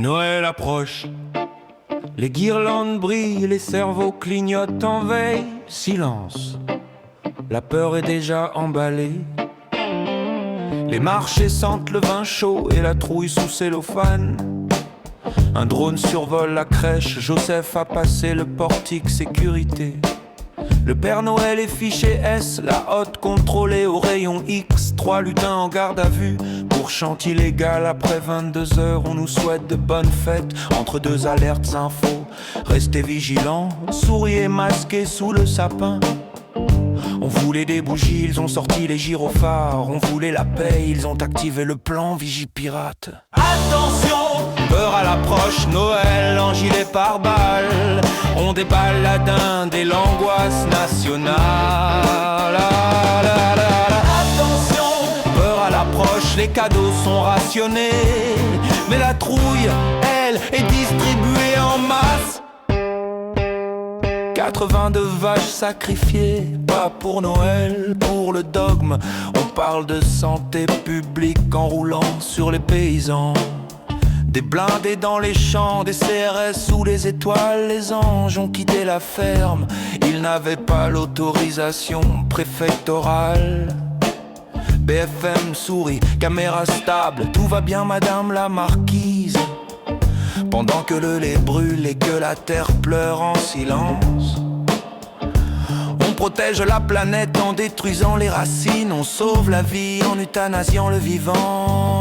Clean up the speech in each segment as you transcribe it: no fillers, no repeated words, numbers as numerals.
Noël approche, les guirlandes brillent, les cerveaux clignotent en veille. Silence, la peur est déjà emballée. Les marchés sentent le vin chaud et la trouille sous cellophane. Un drone survole la crèche, Joseph a passé le portique sécurité. Le Père Noël est fiché S, la hotte contrôlée au rayon X. 3 lutins en garde à vue pour chant illégal. Après 22 heures, on nous souhaite de bonnes fêtes. Entre deux alertes infos, restez vigilants. Souriez masqués sous le sapin. On voulait des bougies, ils ont sorti les gyrophares. On voulait la paix, ils ont activé le plan Vigipirate. Attention, peur à l'approche, Noël en gilet pare-balles. On déballe la dinde et l'angoisse nationale. Attention, peur à l'approche, les cadeaux sont rationnés. Mais la trouille, elle, est distribuée en masse. 82 vaches sacrifiées, pas pour Noël, pour le dogme. On parle de santé publique en roulant sur les paysans. Des blindés dans les champs, des CRS sous les étoiles. Les anges ont quitté la ferme, ils n'avaient pas l'autorisation préfectorale. BFM sourit, caméra stable, tout va bien madame la marquise. Pendant que le lait brûle et que la terre pleure en silence, on protège la planète en détruisant les racines. On sauve la vie en euthanasiant le vivant.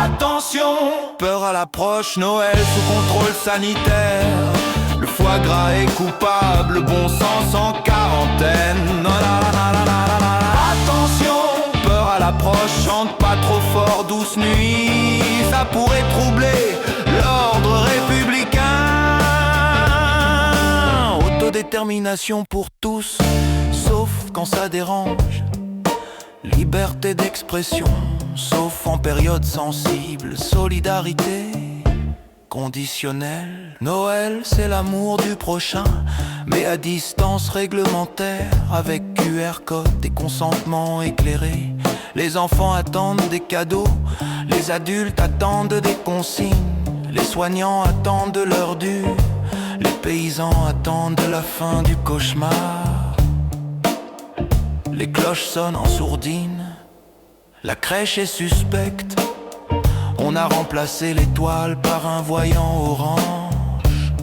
Attention, peur à l'approche, Noël sous contrôle sanitaire. Le foie gras est coupable, le bon sens en quarantaine. Attention, peur à l'approche, chante pas trop fort, douce nuit. Ça pourrait troubler l'ordre républicain. Autodétermination pour tous, sauf quand ça dérange. Liberté d'expression, sauf en période sensible. Solidarité conditionnelle. Noël, c'est l'amour du prochain, mais à distance réglementaire, avec QR code et consentement éclairé. Les enfants attendent des cadeaux, les adultes attendent des consignes. Les soignants attendent leur dû, les paysans attendent la fin du cauchemar. Les cloches sonnent en sourdine, la crèche est suspecte. On a remplacé l'étoile par un voyant orange.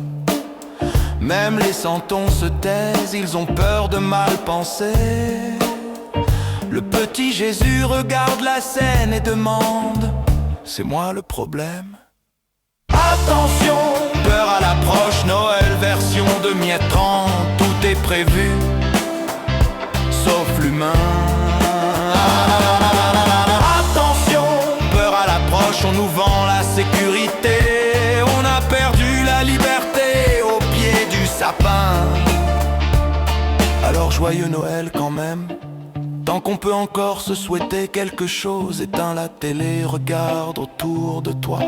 Même les santons se taisent, ils ont peur de mal penser. Le petit Jésus regarde la scène et demande: c'est moi le problème? Attention, peur à l'approche, Noël version 2030. Tout est prévu, sauf l'humain. Attention, peur à l'approche, on nous vend la sécurité. On a perdu la liberté au pied du sapin. Alors joyeux Noël quand même, tant qu'on peut encore se souhaiter quelque chose. Éteins la télé, regarde autour de toi.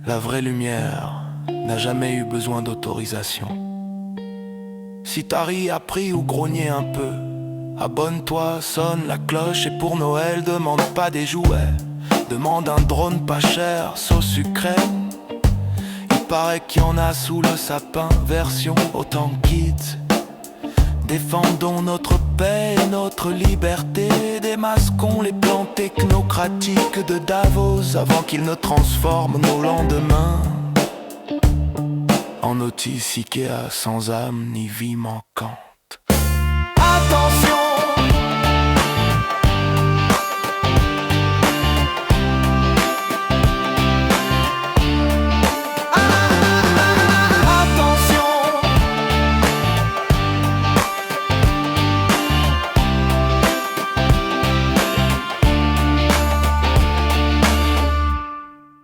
La vraie lumière n'a jamais eu besoin d'autorisation. Si t'as ri, appris ou grogné un peu, abonne-toi, sonne la cloche. Et pour Noël, demande pas des jouets, demande un drone pas cher, sauce Ukraine. Il paraît qu'il y en a sous le sapin, version autant kids. Défendons notre paix et notre liberté. Démasquons les plans technocratiques de Davos avant qu'ils ne transforment nos lendemains en notices Ikea sans âme ni vie manquante. Attention,